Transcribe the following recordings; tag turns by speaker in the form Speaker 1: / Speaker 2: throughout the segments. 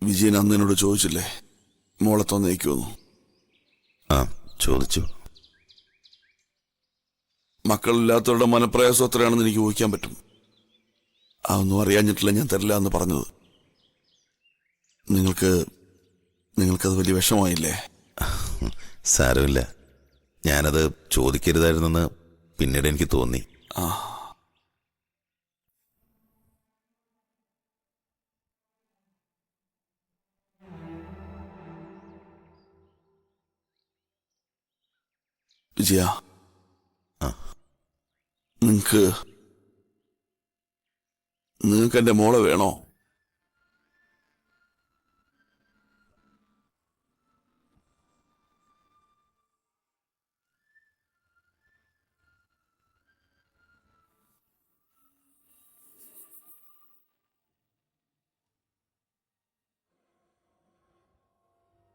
Speaker 1: വിജയൻ അന്ന് എന്നോട് ചോദിച്ചില്ലേ മോളെ തന്നേക്കുമെന്നു?
Speaker 2: ആ ചോദിച്ചു.
Speaker 1: മക്കളില്ലാത്തവരുടെ മനപ്രയാസം എത്രയാണെന്ന് എനിക്ക് ഊഹിക്കാൻ പറ്റും. അതൊന്നും അറിയാഞ്ഞിട്ടില്ല ഞാൻ തരില്ല എന്ന് പറഞ്ഞത്. നിങ്ങൾക്കത് വലിയ വിഷമായില്ലേ?
Speaker 2: സാരമില്ല, ഞാനത് ചോദിക്കരുതായിരുന്നെന്ന് പിന്നീട് എനിക്ക് തോന്നി.
Speaker 1: ആ വിജയ, നിങ്ങൾക്ക് എന്റെ മോളെ വേണോ?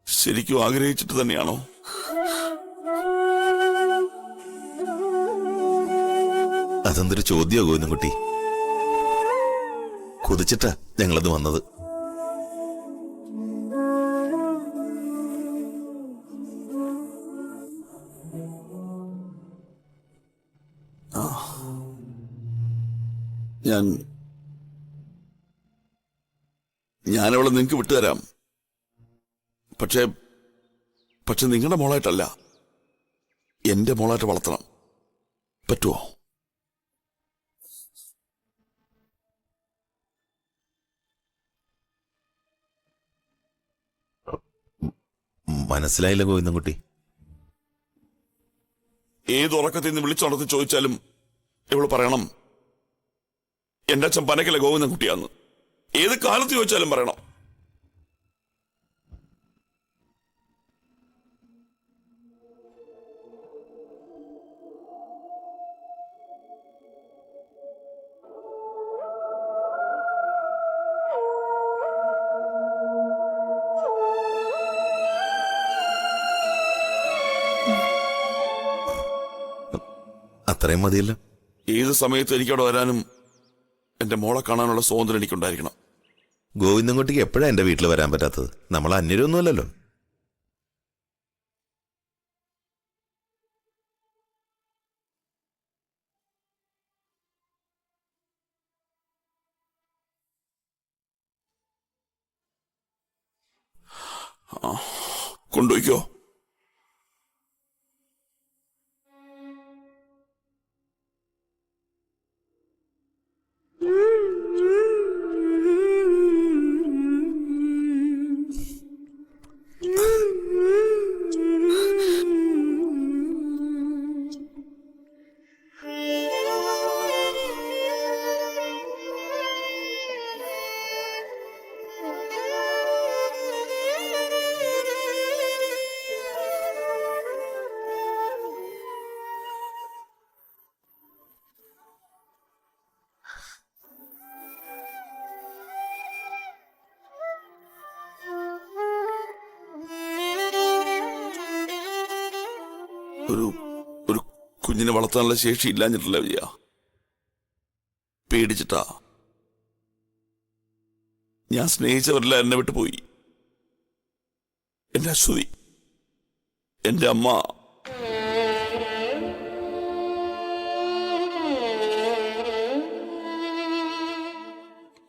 Speaker 1: ശരിക്കും ആഗ്രഹിച്ചിട്ട് തന്നെയാണോ?
Speaker 2: അതെന്തൊരു ചോദ്യമോ ഗോവിന്ദൻകുട്ടി? കൊതിച്ചിട്ടാ ഞങ്ങളത് വന്നത്.
Speaker 1: ഞാനവളെ നിങ്ങൾക്ക് വിട്ടുതരാം. പക്ഷേ നിങ്ങളുടെ മോളായിട്ടല്ല, എന്റെ മോളായിട്ട് വളർത്തണം. പറ്റുമോ?
Speaker 2: മനസ്സിലായില്ല ഗോവിന്ദൻകുട്ടി.
Speaker 1: ഏത് ഉറക്കത്തിൽ നിന്ന് വിളിച്ചുണർത്തി ചോദിച്ചാലും ഇവള് പറയണം എന്റെ അച്ഛൻ പനക്കല ഗോവിന്ദൻകുട്ടിയാന്ന്. ഏത് കാലത്ത് ചോദിച്ചാലും പറയണം.
Speaker 2: അത്രയും മതിയല്ലോ.
Speaker 1: ഏത് സമയത്ത് എനിക്കവിടെ വരാനും എന്റെ മോളെ കാണാനുള്ള സ്വാതന്ത്ര്യം എനിക്കുണ്ടായിരിക്കണം.
Speaker 2: ഗോവിന്ദൻകുട്ടിക്ക് എപ്പോഴാ എന്റെ വീട്ടിൽ വരാൻ പറ്റാത്തത്? നമ്മൾ അന്യരൊന്നുമല്ലല്ലോ.
Speaker 1: കൊണ്ടുപോയിക്കോ. ഒരു കുഞ്ഞിനെ വളർത്താനുള്ള ശേഷി ഇല്ലാഞ്ഞിട്ടില്ല വിജയ. പേടിച്ചിട്ടാ. ഞാൻ സ്നേഹിച്ചവരെല്ലാം എന്നെ വിട്ടുപോയി. എന്റെ അശ്വതി, എന്റെ അമ്മ.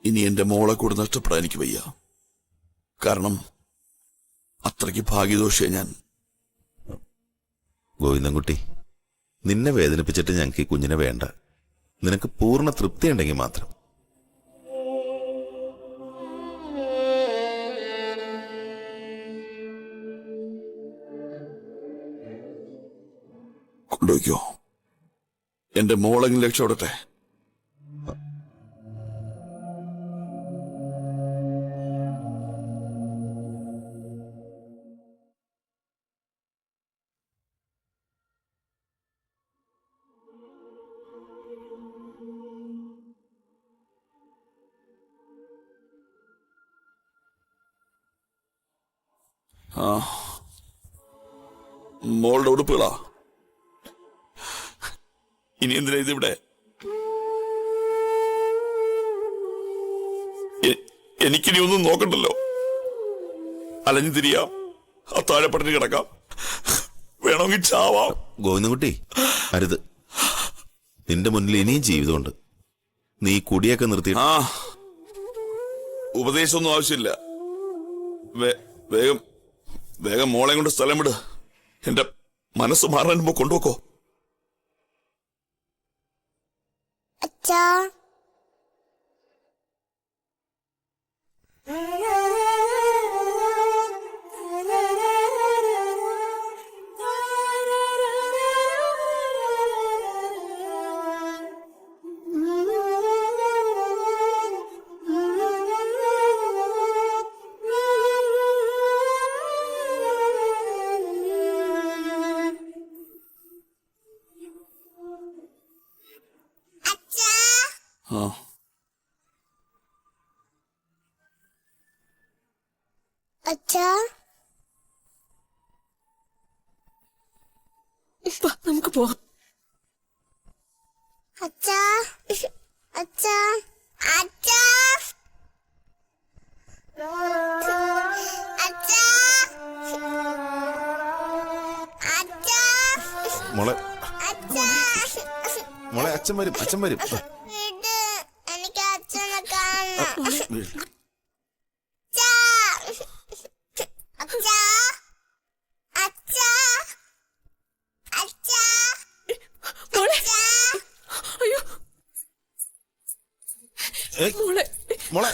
Speaker 1: ഇനി എന്റെ മോളെ കൂടെ നഷ്ടപ്പെടാൻ എനിക്ക് വയ്യ. കാരണം അത്രയ്ക്ക് ഭാഗ്യദോഷിയ ഞാൻ.
Speaker 2: ഗോവിന്ദൻകുട്ടി, നിന്നെ വേദനിപ്പിച്ചിട്ട് ഞങ്ങൾക്ക് ഈ കുഞ്ഞിനെ വേണ്ട. നിനക്ക് പൂർണ്ണ തൃപ്തി ഉണ്ടെങ്കിൽ മാത്രം.
Speaker 1: കൊണ്ടുപോയിക്കോ. എന്റെ മോളെങ്കിലും രക്ഷപ്പെടട്ടെ. മോളുടെ ഉടുപ്പുകളാ. ഇനി എന്തിനാ ഇതിവിടെ? എനിക്കിനി ഒന്നും നോക്കണ്ടല്ലോ. അലഞ്ഞു തിരിയാം, അത്താഴപ്പട്ടിണി കിടക്കാം, വേണമെങ്കിൽ ചാവാം.
Speaker 2: ഗോവിന്ദൻകുട്ടി, അരുത്. നിന്റെ മുന്നിൽ ഇനിയും ജീവിതമുണ്ട്. നീ കുടിയൊക്കെ നിർത്തി.
Speaker 1: ആ, ഉപദേശമൊന്നും ആവശ്യമില്ല. വേഗം വേഗം മോളെ കൊണ്ട് സ്ഥലം വിട്. എന്റെ മനസ്സ് മാറാൻ മുമ്പ് കൊണ്ടുപോക്കോ.
Speaker 3: അച്ഛാ,
Speaker 1: ആ,
Speaker 3: അച്ഛാ,
Speaker 4: നമുക്ക് പോവാം.
Speaker 3: അച്ഛാ, അച്ഛാ, അച്ഛാ, അച്ഛാ, അച്ഛാ,
Speaker 2: മോളെ,
Speaker 3: അച്ഛാ,
Speaker 2: മോളെ, അച്ഛൻ വരും, അച്ഛൻ വരും.
Speaker 3: വിട്, എനിക്ക് അച്ഛനെ കാണണം. അച്ഛാ, അച്ഛാ, അച്ഛാ,
Speaker 4: മോളെ,
Speaker 3: അച്ഛാ.
Speaker 4: അയ്യോ
Speaker 2: ഏയ്,
Speaker 4: മോളെ,
Speaker 2: മോളെ.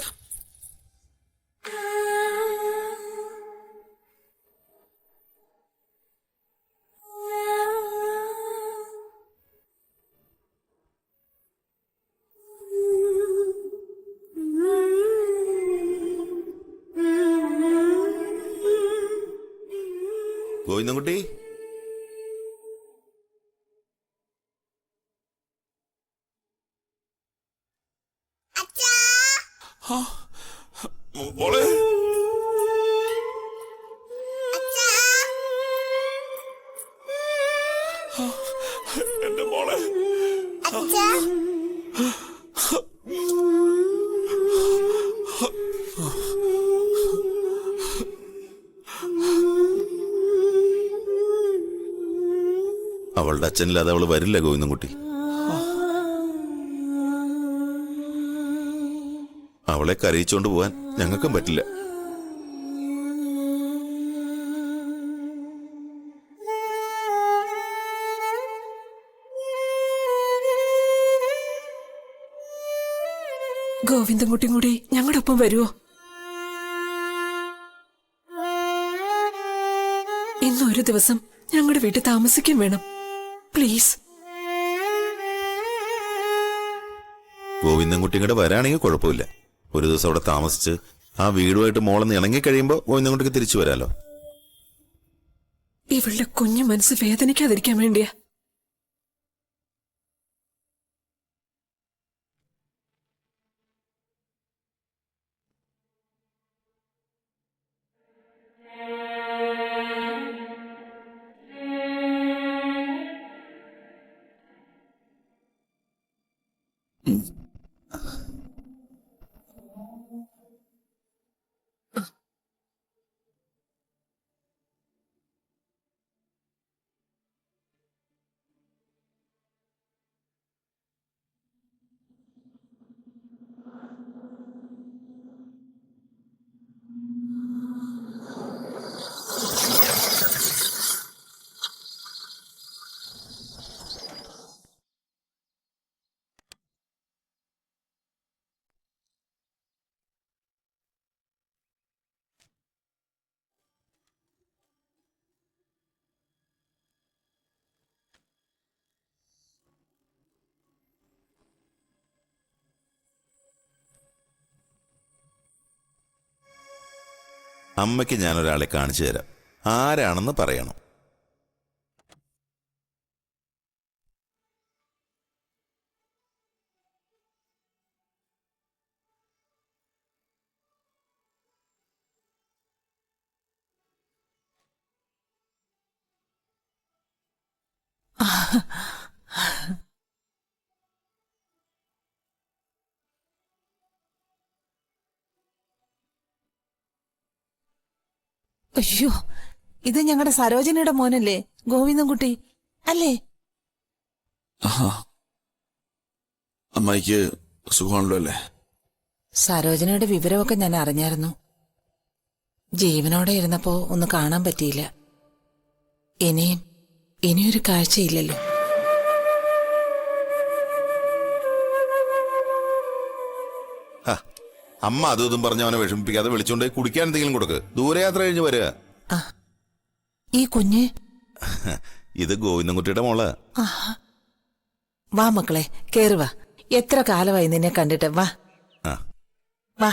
Speaker 2: ഗോവിന്ദൻകുട്ടി,
Speaker 1: മോളെ, എന്റെ മോളെ.
Speaker 3: അച്ഛാ,
Speaker 2: അവളുടെ അച്ഛനില്ലാതെ അവള് വരില്ല ഗോവിന്ദൻകുട്ടി. അവളെ കരയിച്ചോണ്ട് പോവാൻ ഞങ്ങൾക്കും പറ്റില്ല.
Speaker 4: ഗോവിന്ദൻകുട്ടിയും കൂടി ഞങ്ങളുടെ ഒപ്പം വരുമോ? ഇന്നൊരു ദിവസം ഞങ്ങളുടെ വീട്ടിൽ താമസിക്കാൻ വേണം, പ്ലീസ്.
Speaker 2: ഗോവിന്ദൻകുട്ടിയും കൂടെ വരാണെങ്കിൽ കുഴപ്പമില്ല. ഒരു ദിവസം അവിടെ താമസിച്ച് ആ വീടുമായിട്ട് മോളെന്ന് ഇണങ്ങി കഴിയുമ്പോൾ ഗോവിന്ദൻകുട്ടിക്ക് തിരിച്ചു വരാലോ.
Speaker 4: ഇവളുടെ കുഞ്ഞു മനസ്സ് വേദനിക്കാതിരിക്കാൻ വേണ്ടിയാ.
Speaker 2: അമ്മയ്ക്ക് ഞാനൊരാളെ കാണിച്ചു തരാം. ആരാണെന്ന് പറയണം.
Speaker 5: അയ്യോ, ഇത് ഞങ്ങളുടെ സരോജനയുടെ മോനല്ലേ, ഗോവിന്ദൻകുട്ടി അല്ലേ?
Speaker 1: ആഹാ. അമ്മായിക്ക് സുഖമാണല്ലോ അല്ലേ?
Speaker 5: സരോജനയുടെ വിവരമൊക്കെ ഞാൻ അറിഞ്ഞായിരുന്നു. ജീവനോടെ ഇരുന്നപ്പോ ഒന്ന് കാണാൻ പറ്റിയില്ല. ഇനിയൊരു കാഴ്ചയില്ലല്ലോ.
Speaker 2: അമ്മ അതും ഇതും പറഞ്ഞ് അവനെ വിഷമിപ്പിക്കാതെ വിളിച്ചോണ്ട് കുടിക്കാൻ എന്തെങ്കിലും കൊടുക്ക്. ദൂരയാത്ര കഴിഞ്ഞ് വരിക.
Speaker 5: ഈ കുഞ്ഞ്
Speaker 2: ഇത് ഗോവിന്ദൻകുട്ടിയുടെ മോള്.
Speaker 5: വാ മക്കളെ, കേറി വാ. എത്ര കാലമായി നിന്നെ കണ്ടിട്ട്. വാ
Speaker 2: ആ.
Speaker 5: വാ.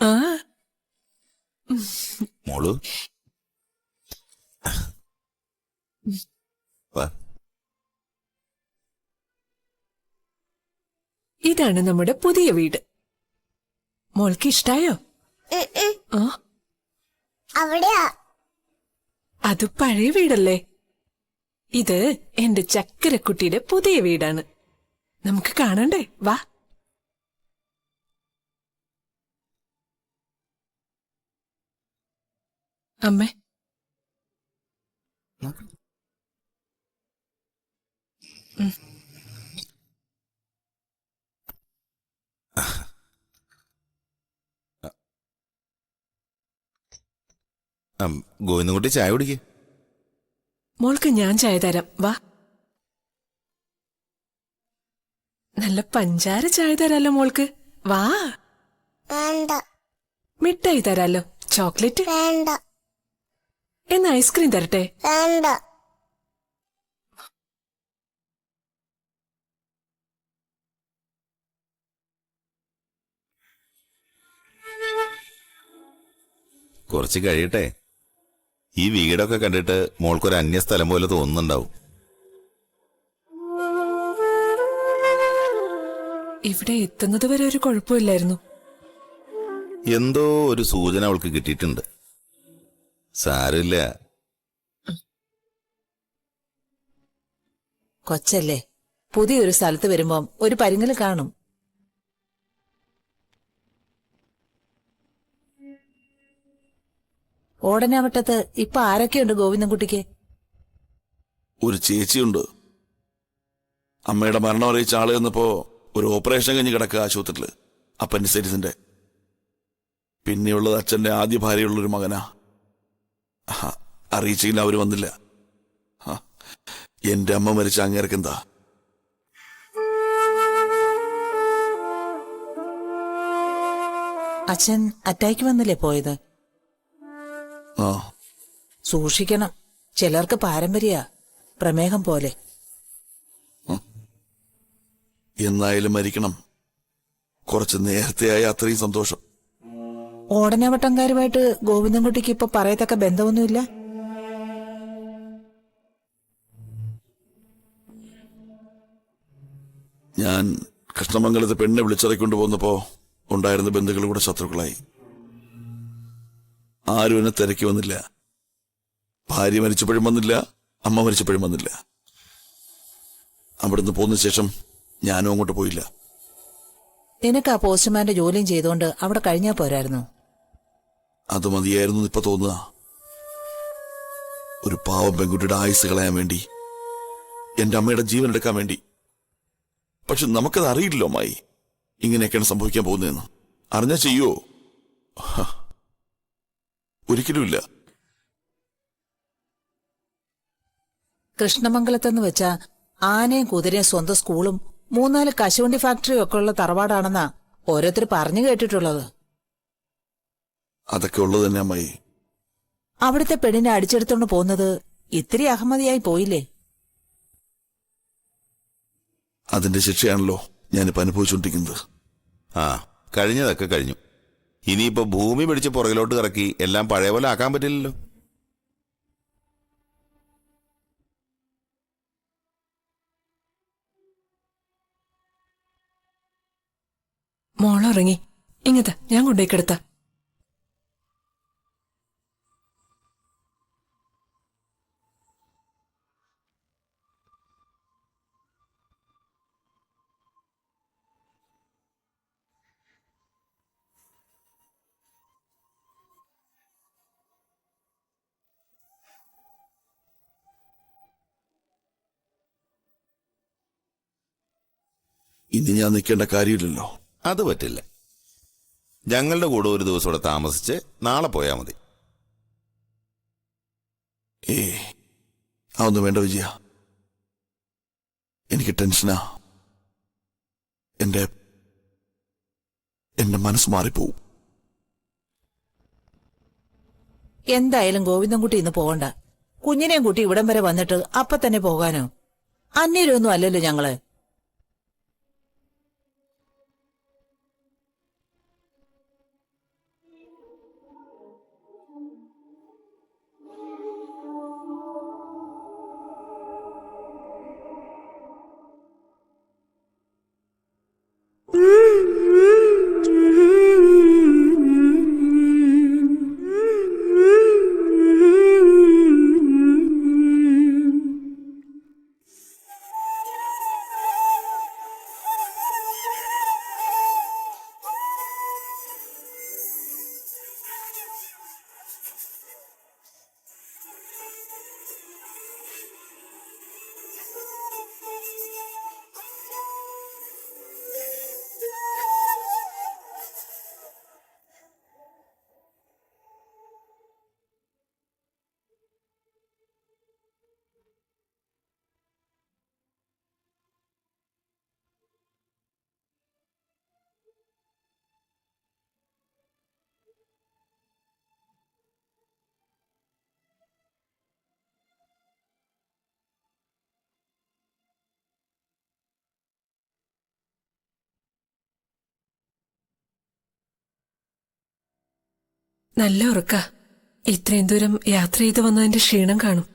Speaker 4: ആ
Speaker 2: മോള് വാ.
Speaker 4: ഇതാണ് നമ്മുടെ പുതിയ വീട്. മോൾക്ക് ഇഷ്ടായോ? ആ
Speaker 3: അവിടെയാ.
Speaker 4: അത് പഴയ വീടല്ലേ. ഇത് എന്റെ ചക്കരക്കുട്ടിയുടെ പുതിയ വീടാണ്. നമുക്ക് കാണണ്ടേ? വാ. അമ്മേ,
Speaker 2: ഗോവിന്ദൻകുട്ടി ചായ കുടിക്ക്.
Speaker 4: മോൾക്ക് ഞാൻ ചായ തരാം. വാ. നല്ല പഞ്ചാര ചായ തരാലോ മോൾക്ക്. വാ.
Speaker 3: വേണ്ട
Speaker 4: മിഠായി തരാലോ, ചോക്ലേറ്റ്.
Speaker 3: വേണ്ട
Speaker 4: എന്നാ ഐസ്ക്രീം തരട്ടെ?
Speaker 3: വേണ്ട.
Speaker 2: കുറച്ച് കഴിയട്ടെ. ഈ വീടൊക്കെ കണ്ടിട്ട് മോൾക്കൊരു അന്യസ്ഥലം പോലെ തോന്നുന്നുണ്ടാവും.
Speaker 4: ഇവിടെ എത്തുന്നത് വരെ ഒരു കുഴപ്പമില്ലായിരുന്നു.
Speaker 2: എന്തോ ഒരു സൂചന അവൾക്ക് കിട്ടിയിട്ടുണ്ട്. സാരമില്ല.
Speaker 5: കൊച്ചല്ലേ, പുതിയൊരു സ്ഥലത്ത് വരുമ്പം ഒരു പരിങ്ങല് കാണും. ഓടനാവട്ടത്ത് ഇപ്പൊ ആരൊക്കെയുണ്ട് ഗോവിന്ദൻകുട്ടിക്ക്?
Speaker 1: ഒരു ചേച്ചിയുണ്ട്. അമ്മയുടെ മരണം അറിയിച്ച ആള് ചെന്നപ്പോ ഒരു ഓപ്പറേഷൻ കഴിഞ്ഞ് കിടക്കുക ആശുപത്രിയില്, അപ്പൻഡിസൈറ്റിസിന്റെ. പിന്നെയുള്ളത് അച്ഛന്റെ ആദ്യ ഭാര്യയുള്ളൊരു മകനാ. അറിയിച്ചെങ്കിലും അവര് വന്നില്ല. എന്റെ അമ്മ മരിച്ച അങ്ങേർക്കെന്താ?
Speaker 5: അച്ഛൻ അറ്റാക്ക് വന്നില്ലേ പോയത്?
Speaker 1: ആ,
Speaker 5: സൂക്ഷിക്കണം. ചിലർക്ക് പാരമ്പര്യ പ്രമേഹം പോലെ.
Speaker 1: എന്നായാലും മരിക്കണം. കുറച്ച് നേരത്തെയായ അത്രയും സന്തോഷം.
Speaker 5: ഓടനാവട്ടംകാരുമായിട്ട് ഗോവിന്ദൻകുട്ടിക്ക് ഇപ്പൊ പറയത്തക്ക ബന്ധമൊന്നുമില്ല.
Speaker 1: ഞാൻ കൃഷ്ണമംഗലത്ത് പെണ്ണെ വിളിച്ചിറക്കൊണ്ട് പോന്നപ്പോ ഉണ്ടായിരുന്ന ബന്ധുക്കൾ കൂടെ ശത്രുക്കളായി. ആരും എന്നെ തിരക്കി വന്നില്ല. ഭാര്യ മരിച്ചപ്പോഴും വന്നില്ല, അമ്മ മരിച്ചപ്പോഴും വന്നില്ല. അവിടുന്ന് പോന്ന ശേഷം ഞാനും അങ്ങോട്ട് പോയില്ല.
Speaker 5: നിനക്ക് ആ പോസ്റ്റ്മാന്റെ ജോലിയും ചെയ്തുകൊണ്ട് അവിടെ കഴിഞ്ഞാ പോരായിരുന്നു?
Speaker 1: അത് മതിയായിരുന്നു ഇപ്പൊ തോന്നുക. ഒരു പാവം പെൺകുട്ടിയുടെ ആയുസ് കളയാൻ വേണ്ടി, എന്റെ അമ്മയുടെ ജീവൻ എടുക്കാൻ വേണ്ടി. പക്ഷെ നമുക്കത് അറിയില്ലല്ലോ അമ്മായി, ഇങ്ങനെയൊക്കെയാണ് സംഭവിക്കാൻ പോകുന്നതെന്ന്. അറിഞ്ഞാ ചെയ്യോ? ഒരിക്കലുമില്ല.
Speaker 5: കൃഷ്ണമംഗലത്തെന്ന് വെച്ചാ ആനയും കുതിരയും സ്വന്തം സ്കൂളും 3-4 കശുവണ്ടി ഫാക്ടറിയും ഒക്കെ ഉള്ള തറവാടാണെന്നാ ഓരോരുത്തർ പറഞ്ഞു കേട്ടിട്ടുള്ളത്.
Speaker 1: അതൊക്കെ ഉള്ളത് തന്നെ അമ്മായി.
Speaker 5: അവിടുത്തെ പെണ്ണിനെ അടിച്ചെടുത്തോണ്ട് പോകുന്നത് ഇത്തിരി അഹമ്മതിയായി പോയില്ലേ?
Speaker 1: അതിന്റെ ശിക്ഷയാണല്ലോ ഞാനിപ്പോ അനുഭവിച്ചുകൊണ്ടിരിക്കുന്നത്.
Speaker 2: ആ, കഴിഞ്ഞതൊക്കെ കഴിഞ്ഞു. ഇനിയിപ്പോ ഭൂമി പിടിച്ച് പുറകിലോട്ട് കറക്കി എല്ലാം പഴയ പോലെ ആക്കാൻ പറ്റില്ലല്ലോ.
Speaker 4: മോളുറങ്ങി. ഇങ്ങത്താ, ഞാൻ കൊണ്ടുപോയി കിടത്താം.
Speaker 1: ഇനി ഞാൻ നിൽക്കേണ്ട കാര്യമില്ലല്ലോ.
Speaker 2: അത് പറ്റില്ല. ഞങ്ങളുടെ കൂടെ ഒരു ദിവസം ഇവിടെ താമസിച്ച് നാളെ പോയാൽ മതി.
Speaker 1: അതൊന്നും വേണ്ട വിജയ. എനിക്ക് ടെൻഷനാ. എന്റെ മനസ്സ് മാറിപ്പോവും.
Speaker 5: എന്തായാലും ഗോവിന്ദൻകുട്ടി ഇന്ന് പോകണ്ട. കുഞ്ഞിനെയും കൂട്ടി ഇവിടം വരെ വന്നിട്ട് അപ്പൊ തന്നെ പോകാനോ? അന്യരൊന്നും അല്ലല്ലോ ഞങ്ങള്.
Speaker 4: നല്ല ഉറക്ക. ഇത്രയും ദൂരം യാത്ര ചെയ്ത് വന്നതിന്റെ ക്ഷീണം കാണും.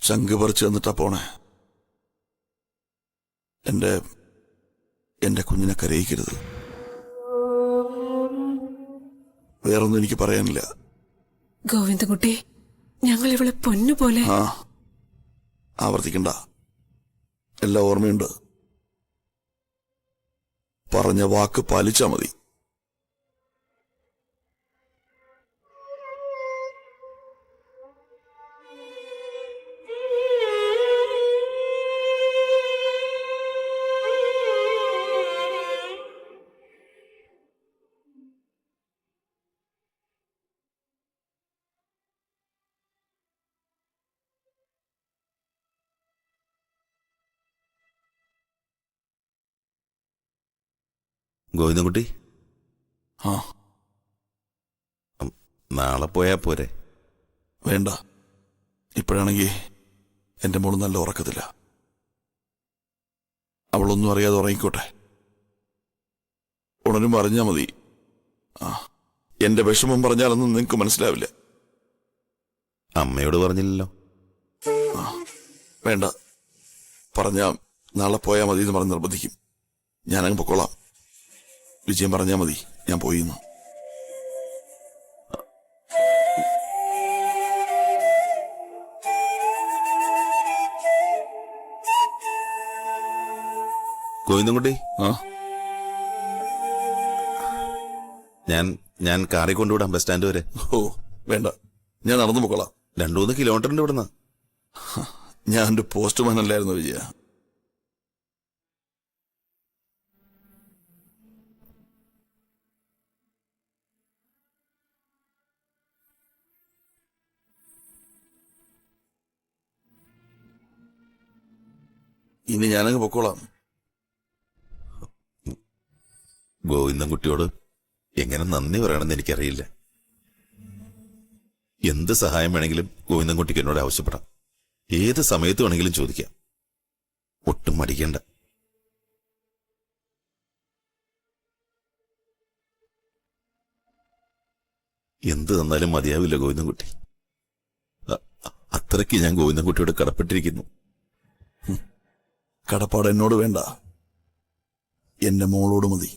Speaker 1: ചങ്ക് പറിച്ചു തന്നിട്ടാ പോണേ. എന്റെ കുഞ്ഞിനെ കരയിക്കരുത്. വേറൊന്നും എനിക്ക് പറയാനില്ല.
Speaker 4: ഗോവിന്ദൻകുട്ടി, ഞങ്ങൾ ഇവളെ പൊന്നുപോലെ.
Speaker 1: ആവർത്തിക്കണ്ട. എല്ലാം ഓർമ്മയുണ്ട്. പറഞ്ഞ വാക്ക് പാലിച്ചാ മതി.
Speaker 2: ഗോവിന്ദൻകുട്ടി,
Speaker 1: ആ
Speaker 2: നാളെ പോയാ പോരെ?
Speaker 1: വേണ്ട, ഇപ്പോഴാണെങ്കിൽ എന്റെ മോള് നല്ല ഉറക്കത്തില്ല. അവളൊന്നും അറിയാതെ ഉറങ്ങിക്കോട്ടെ. ഉണരുമ്പോ അറിഞ്ഞാ മതി. ആ എന്റെ വിഷമം പറഞ്ഞാലൊന്നും നിങ്ങക്ക് മനസ്സിലാവില്ല.
Speaker 2: അമ്മയോട് പറഞ്ഞില്ലല്ലോ.
Speaker 1: വേണ്ട, പറഞ്ഞാ നാളെ പോയാ മതി എന്ന് പറഞ്ഞ് നിർബന്ധിക്കും. ഞാനങ്ങ് പൊക്കോളാം. വിജയം പറഞ്ഞാ മതി ഞാൻ പോയിന്ന്.
Speaker 2: ഗോവിന്ദൻകുട്ടി,
Speaker 1: ആ
Speaker 2: ഞാൻ കാറിൽ കൊണ്ടുവിടാം ബസ് സ്റ്റാൻഡ് വരെ.
Speaker 1: ഓ വേണ്ട, ഞാൻ നടന്നു പൊക്കോളാം.
Speaker 2: 2-3 കിലോമീറ്ററിന്റെ ഇവിടുന്ന്.
Speaker 1: ഞാൻ ഒരു പോസ്റ്റ്മാൻ അല്ലായിരുന്നു വിജയ. ഇനി ഞാനങ്ങ് പൊക്കോളാം.
Speaker 2: ഗോവിന്ദൻകുട്ടിയോട് എങ്ങനെ നന്ദി പറയണമെന്ന് എനിക്കറിയില്ല. എന്ത് സഹായം വേണമെങ്കിലും ഗോവിന്ദൻകുട്ടിക്ക് എന്നോട് ആവശ്യപ്പെടാം. ഏത് സമയത്ത് വേണമെങ്കിലും ചോദിക്കാം. ഒട്ടും മടിക്കണ്ട. എന്ത് തന്നാലും മതിയാവില്ല ഗോവിന്ദൻകുട്ടി. അത്രയ്ക്ക് ഞാൻ ഗോവിന്ദൻകുട്ടിയോട് കടപ്പെട്ടിരിക്കുന്നു.
Speaker 1: കടപ്പാട് എന്നോട് വേണ്ട, എന്റെ മോളോട് മതി.